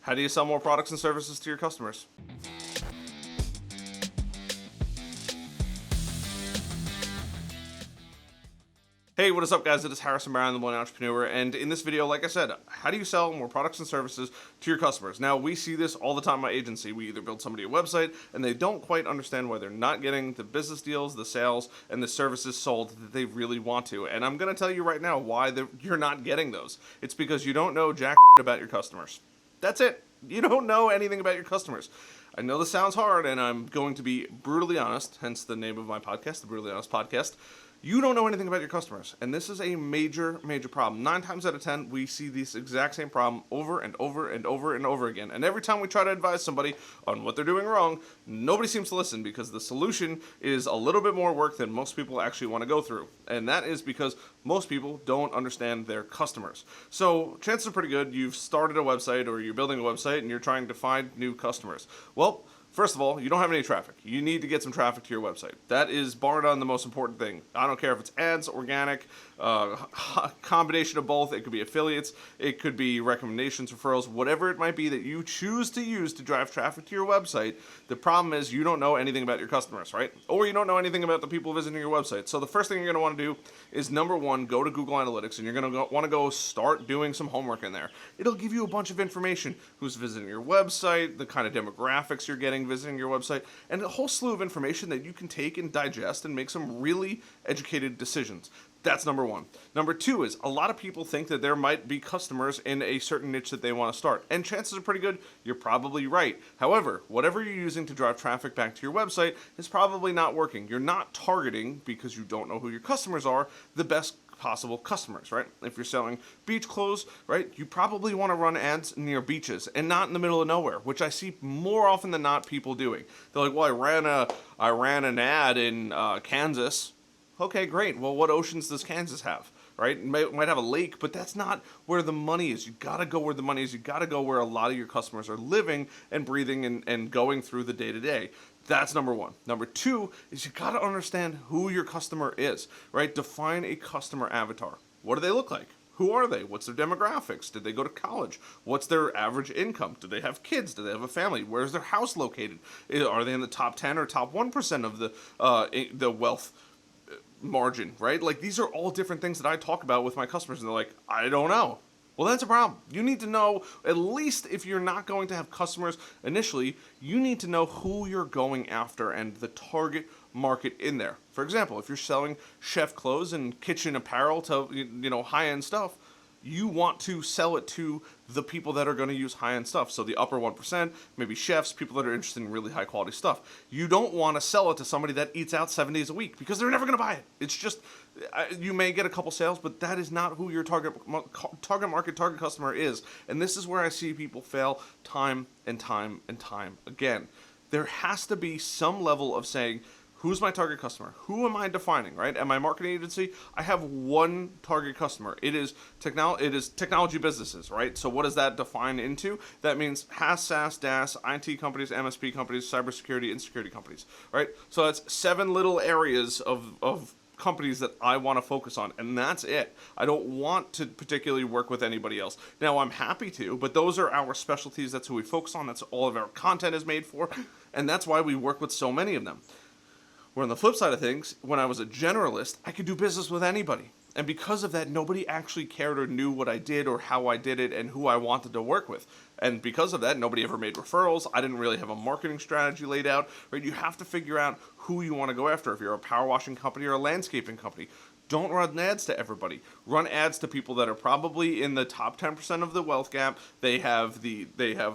How do you sell more products and services to your customers? Hey, what is up guys? It is Harrison Barron, the Millennial Entrepreneur, and in this video, like I said, how do you sell more products and services to your customers? Now, we see this all the time in my agency. We either build somebody a website, and they don't quite understand why they're not getting the business deals, the sales, and the services sold that they really want to. And I'm going to tell you right now why you're not getting those. It's because you don't know jack about your customers. That's it. You don't know anything about your customers. I know this sounds hard, and I'm going to be brutally honest, hence the name of my podcast, the Brutally Honest Podcast. You don't know anything about your customers, and this is a major, major problem. 9 times out of 10, we see this exact same problem over and over and over and over again. And every time we try to advise somebody on what they're doing wrong, nobody seems to listen because the solution is a little bit more work than most people actually want to go through. And that is because most people don't understand their customers. So chances are pretty good you've started a website or you're building a website and you're trying to find new customers. Well, first of all, you don't have any traffic. You need to get some traffic to your website. That is bar none the most important thing. I don't care if it's ads, organic, combination of both. It could be affiliates. It could be recommendations, referrals, whatever it might be that you choose to use to drive traffic to your website. The problem is you don't know anything about your customers, right? Or you don't know anything about the people visiting your website. So the first thing you're going to want to do is, number one, go to Google Analytics, and you're going to want to go start doing some homework in there. It'll give you a bunch of information. Who's visiting your website, the kind of demographics you're getting visiting your website, and a whole slew of information that you can take and digest and make some really educated decisions. That's number one. Number two is a lot of people think that there might be customers in a certain niche that they want to start. And chances are pretty good you're probably right. However, whatever you're using to drive traffic back to your website is probably not working. You're not targeting, because you don't know who your customers are, the best possible customers, right? If you're selling beach clothes, right, you probably want to run ads near beaches and not in the middle of nowhere, which I see more often than not people doing. They're like, well, I ran an ad in Kansas. Okay, great. Well, what oceans does Kansas have? Right? It might have a lake, but that's not where the money is. You gotta go where the money is. You gotta go where a lot of your customers are living and breathing and going through the day-to-day. That's number one. Number two is you gotta understand who your customer is, right? Define a customer avatar. What do they look like? Who are they? What's their demographics? Did they go to college? What's their average income? Do they have kids? Do they have a family? Where's their house located? Are they in the top 10 or top 1% of the wealth margin, right? Like, these are all different things that I talk about with my customers, and they're like, I don't know. Well, that's a problem. You need to know, at least if you're not going to have customers initially, you need to know who you're going after and the target market in there. For example, if you're selling chef clothes and kitchen apparel to, high-end stuff, you want to sell it to the people that are going to use high-end stuff. So the upper 1%, maybe chefs, people that are interested in really high-quality stuff. You don't want to sell it to somebody that eats out 7 days a week because they're never going to buy it. It's just, you may get a couple sales, but that is not who your target market, target customer is. And this is where I see people fail time and time and time again. There has to be some level of saying, who's my target customer? Who am I defining, right? At my marketing agency, I have one target customer. It is technology businesses, right? So what does that define into? That means HaaS, SaaS, DaaS, IT companies, MSP companies, cybersecurity, and security companies, right? So that's 7 little areas of companies that I want to focus on, and that's it. I don't want to particularly work with anybody else. Now, I'm happy to, but those are our specialties. That's who we focus on. That's all of our content is made for, and that's why we work with so many of them. Where on the flip side of things, when I was a generalist, I could do business with anybody. And because of that, nobody actually cared or knew what I did or how I did it and who I wanted to work with. And because of that, nobody ever made referrals. I didn't really have a marketing strategy laid out, right? You have to figure out who you want to go after. If you're a power washing company or a landscaping company, don't run ads to everybody. Run ads to people that are probably in the top 10% of the wealth gap. They have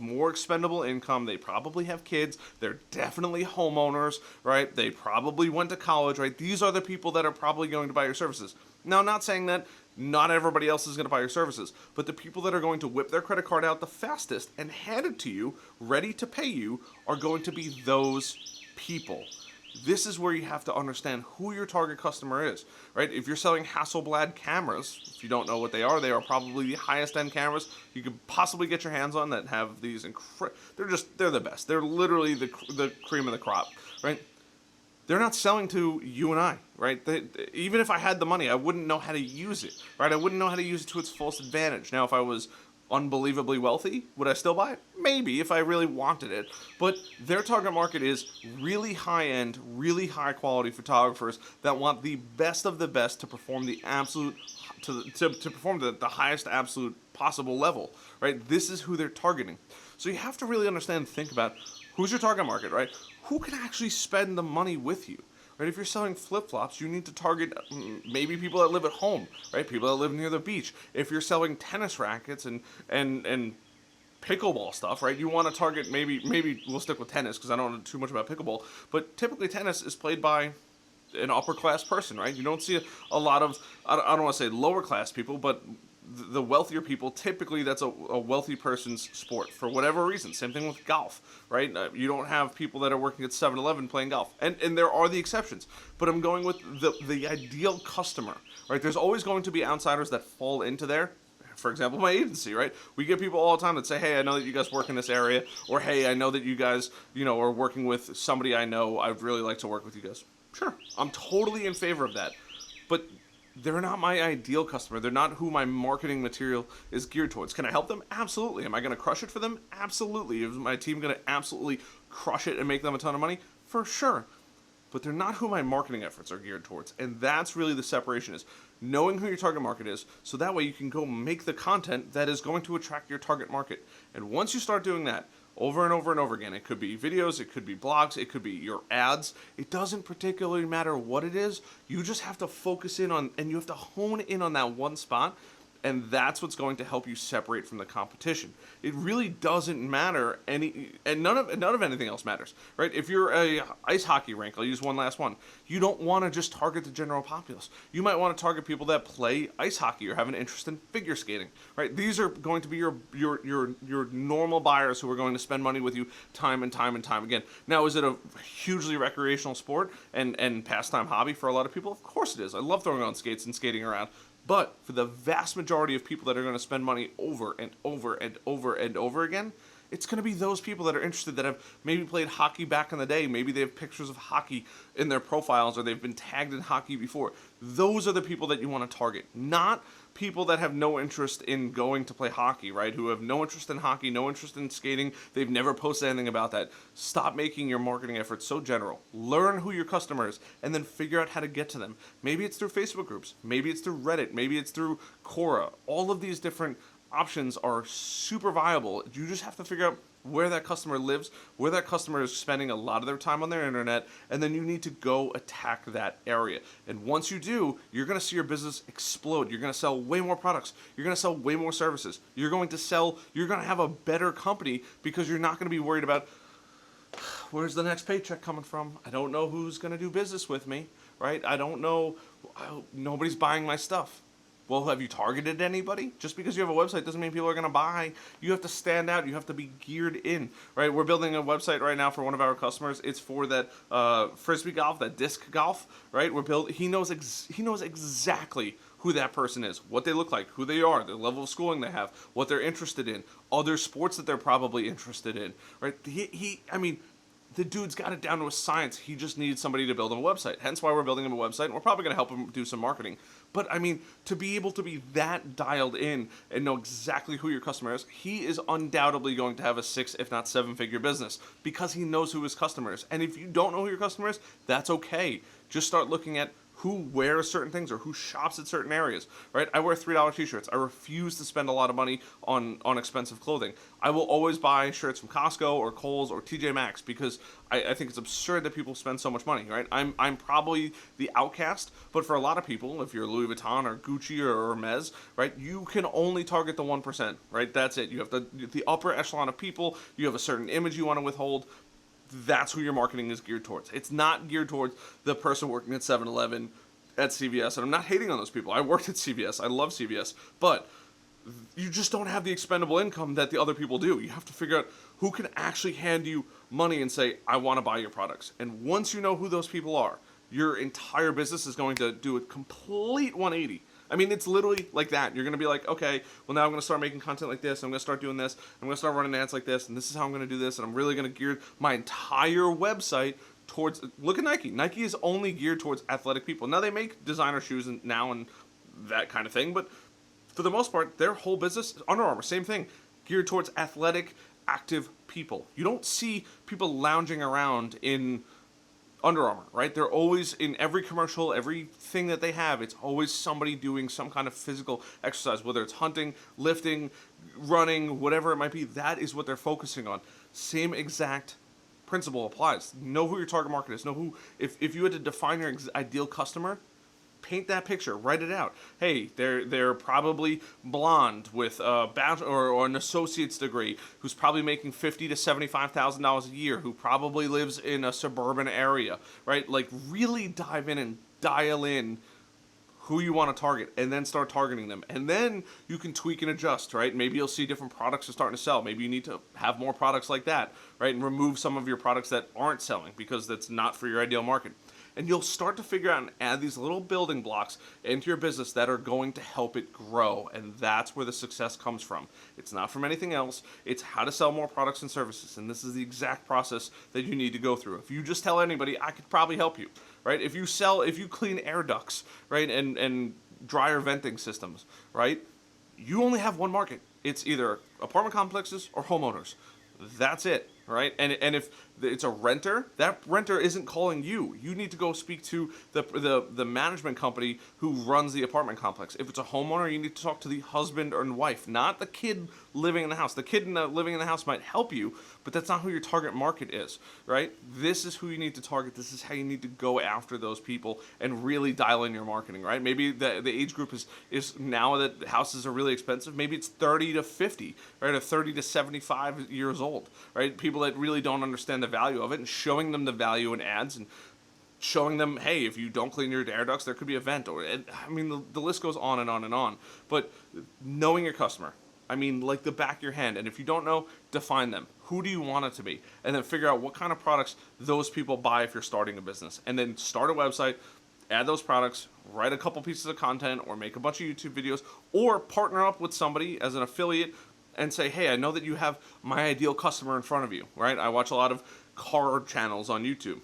more expendable income. They probably have kids. They're definitely homeowners, right? They probably went to college, right? These are the people that are probably going to buy your services. Now, I'm not saying that not everybody else is going to buy your services, but the people that are going to whip their credit card out the fastest and hand it to you, ready to pay you, are going to be those people. This is where you have to understand who your target customer is, right? If you're selling Hasselblad cameras, if you don't know what they are probably the highest end cameras you could possibly get your hands on that have these they're the best. They're literally the cream of the crop, right? They're not selling to you and I, right? Even if I had the money, I wouldn't know how to use it, right? I wouldn't know how to use it to its fullest advantage. Now, if I was unbelievably wealthy, would I still buy it? Maybe if I really wanted it, but their target market is really high-end, really high-quality photographers that want the best of the best to perform the absolute to perform the highest absolute possible level, right? This is who they're targeting. So you have to really understand and think about who's your target market, right? Who can actually spend the money with you? Right, if you're selling flip-flops, you need to target maybe people that live at home, right? People that live near the beach. If you're selling tennis rackets and pickleball stuff, right? You want to target maybe we'll stick with tennis because I don't know too much about pickleball, but typically tennis is played by an upper class person, right? You don't see a lot of I don't want to say lower class people, but the wealthier people, typically that's a wealthy person's sport for whatever reason. Same thing with golf, right? You don't have people that are working at 7-Eleven playing golf. And there are the exceptions. But I'm going with the ideal customer, right? There's always going to be outsiders that fall into there. For example, my agency, right? We get people all the time that say, hey, I know that you guys work in this area, or hey, I know that you guys, are working with somebody I know. I'd really like to work with you guys. Sure, I'm totally in favor of that. But they're not my ideal customer. They're not who my marketing material is geared towards. Can I help them? Absolutely. Am I going to crush it for them? Absolutely. Is my team going to absolutely crush it and make them a ton of money? For sure. But they're not who my marketing efforts are geared towards. And that's really the separation, is knowing who your target market is, so that way you can go make the content that is going to attract your target market. And once you start doing that, over and over and over again. It could be videos, it could be blogs, it could be your ads. It doesn't particularly matter what it is. You just have to focus in on, and you have to hone in on that one spot, and that's what's going to help you separate from the competition. It really doesn't matter none of anything else matters, right? If you're a ice hockey rink, I'll use one last one. You don't want to just target the general populace. You might want to target people that play ice hockey or have an interest in figure skating, right? These are going to be your normal buyers who are going to spend money with you time and time and time again. Now, is it a hugely recreational sport and pastime hobby for a lot of people? Of course it is. I love throwing on skates and skating around. But for the vast majority of people that are going to spend money over and over and over and over again, it's going to be those people that are interested, that have maybe played hockey back in the day. Maybe they have pictures of hockey in their profiles, or they've been tagged in hockey before. Those are the people that you want to target, not people that have no interest in going to play hockey, right? Who have no interest in hockey, no interest in skating. They've never posted anything about that. Stop making your marketing efforts so general. Learn who your customer is, and then figure out how to get to them. Maybe it's through Facebook groups. Maybe it's through Reddit. Maybe it's through Quora. All of these different options are super viable. You just have to figure out where that customer lives, where that customer is spending a lot of their time on their internet, and then you need to go attack that area. And once you do, you're going to see your business explode. You're going to sell way more products. You're going to sell way more services. You're going to have a better company, because you're not going to be worried about, where's the next paycheck coming from? I don't know who's going to do business with me, right? I don't know. Nobody's buying my stuff. Well, have you targeted anybody? Just because you have a website doesn't mean people are going to buy. You have to stand out. You have to be geared in, right? We're building a website right now for one of our customers. It's for that frisbee golf, that disc golf, right? He knows exactly who that person is, what they look like, who they are, the level of schooling they have, what they're interested in, other sports that they're probably interested in, right? The dude's got it down to a science. He just needs somebody to build him a website. Hence why we're building him a website, and we're probably going to help him do some marketing. But, to be able to be that dialed in and know exactly who your customer is, he is undoubtedly going to have a 6, if not 7-figure business, because he knows who his customer is. And if you don't know who your customer is, that's okay. Just start looking at who wears certain things or who shops at certain areas, right? I wear $3 t-shirts. I refuse to spend a lot of money on expensive clothing. I will always buy shirts from Costco or Kohl's or TJ Maxx, because I think it's absurd that people spend so much money, right? I'm probably the outcast, but for a lot of people, if you're Louis Vuitton or Gucci or Hermes, right, you can only target the 1%, right? That's it. You have the upper echelon of people. You have a certain image you want to withhold. That's who your marketing is geared towards. It's not geared towards the person working at 7-Eleven, at CVS, and I'm not hating on those people. I worked at CVS. I love CVS, but you just don't have the expendable income that the other people do. You have to figure out who can actually hand you money and say, I want to buy your products. And once you know who those people are, your entire business is going to do a complete 180. It's literally like that. You're going to be like, okay, well, now I'm going to start making content like this. I'm going to start doing this. I'm going to start running ads like this. And this is how I'm going to do this. And I'm really going to gear my entire website towards, look at Nike. Nike is only geared towards athletic people. Now, they make designer shoes and that kind of thing. But for the most part, their whole business, Under Armour, same thing, geared towards athletic active people. You don't see people lounging around in Under Armour, right? They're always in every commercial, everything that they have, it's always somebody doing some kind of physical exercise, whether it's hunting, lifting, running, whatever it might be. That is what they're focusing on. Same exact principle applies. Know who your target market is. Know who, if you had to define your ideal customer, paint that picture, write it out. Hey, they're probably blonde with a bachelor or an associate's degree, who's probably making $50,000 to $75,000 a year, who probably lives in a suburban area, right? Like, really dive in and dial in who you want to target, and then start targeting them. And then you can tweak and adjust, right? Maybe you'll see different products are starting to sell. Maybe you need to have more products like that, right? And remove some of your products that aren't selling because that's not for your ideal market. And you'll start to figure out and add these little building blocks into your business that are going to help it grow. And that's where the success comes from. It's not from anything else. It's how to sell more products and services. And this is the exact process that you need to go through. If you just tell anybody, I could probably help you, right? If you clean air ducts, right, and dryer venting systems, right, you only have one market. It's either apartment complexes or homeowners. That's it, right? And if it's a renter, that renter isn't calling you. You need to go speak to the management company who runs the apartment complex. If it's a homeowner, you need to talk to the husband or wife, not the kid living in the house. The kid living in the house might help you, but that's not who your target market is, right? This is who you need to target. This is how you need to go after those people and really dial in your marketing, right? Maybe the age group is now that houses are really expensive, maybe it's 30 to 50, right? Or 30 to 75 years old, right? People that really don't understand the value of it, and showing them the value in ads and showing them, hey, if you don't clean your air ducts, there could be a vent. I mean, the list goes on and on and on. But knowing your customer, I mean, like the back of your hand. And if you don't know, define them. Who do you want it to be? And then figure out what kind of products those people buy if you're starting a business. And then start a website, add those products, write a couple pieces of content, or make a bunch of YouTube videos, or partner up with somebody as an affiliate and say, hey, I know that you have my ideal customer in front of you, right? I watch a lot of car channels on YouTube.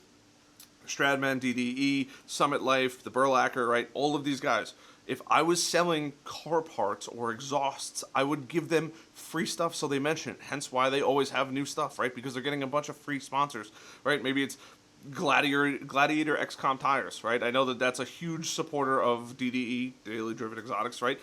Stradman, DDE, Summit Life, the Burlacker, right? All of these guys. If I was selling car parts or exhausts, I would give them free stuff so they mention it. Hence why they always have new stuff, right? Because they're getting a bunch of free sponsors, right? Maybe it's Gladiator XCOM tires, right? I know that that's a huge supporter of DDE, Daily Driven Exotics, right?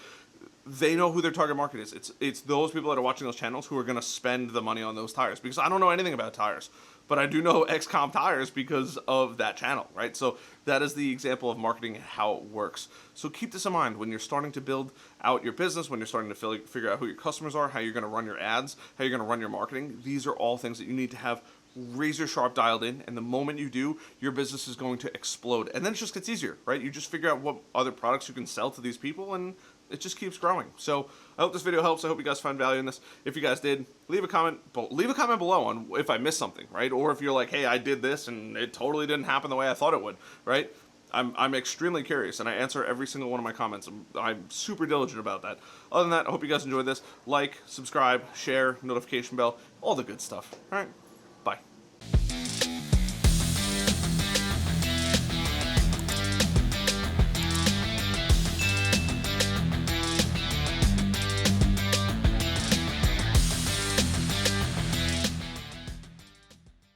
They know who their target market is. It's those people that are watching those channels who are going to spend the money on those tires. Because I don't know anything about tires, but I do know XCOM tires because of that channel, right? So that is the example of marketing and how it works. So keep this in mind when you're starting to build out your business, when you're starting to figure out who your customers are, how you're going to run your ads, how you're going to run your marketing. These are all things that you need to have razor sharp dialed in, and the moment you do, your business is going to explode. And then it just gets easier, right? You just figure out what other products you can sell to these people, and it just keeps growing. So I hope this video helps. I hope you guys found value in this. If you guys did, leave a comment below on if I missed something, right? Or if you're like, hey, I did this and it totally didn't happen the way I thought it would, right? I'm extremely curious, and I answer every single one of my comments. I'm super diligent about that. Other than that, I hope you guys enjoyed this. Like, subscribe, share, notification bell, all the good stuff. All right.